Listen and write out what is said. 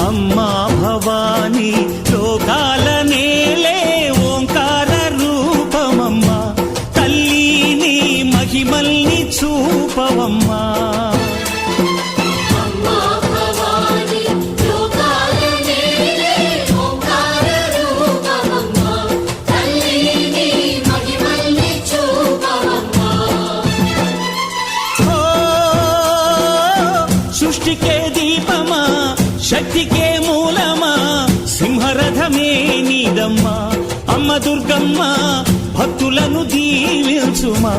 అమ్మా భవానీ లోకాల నేలే ఓంకార రూపమమ్మా తల్లి నీ మహిమల్ని చూపవమ్మా సృష్టికే దీపమా శక్తికే మూలమా సింహరథమే నీదమ్మా అమ్మ దుర్గమ్మ భక్తులను దీవించుమా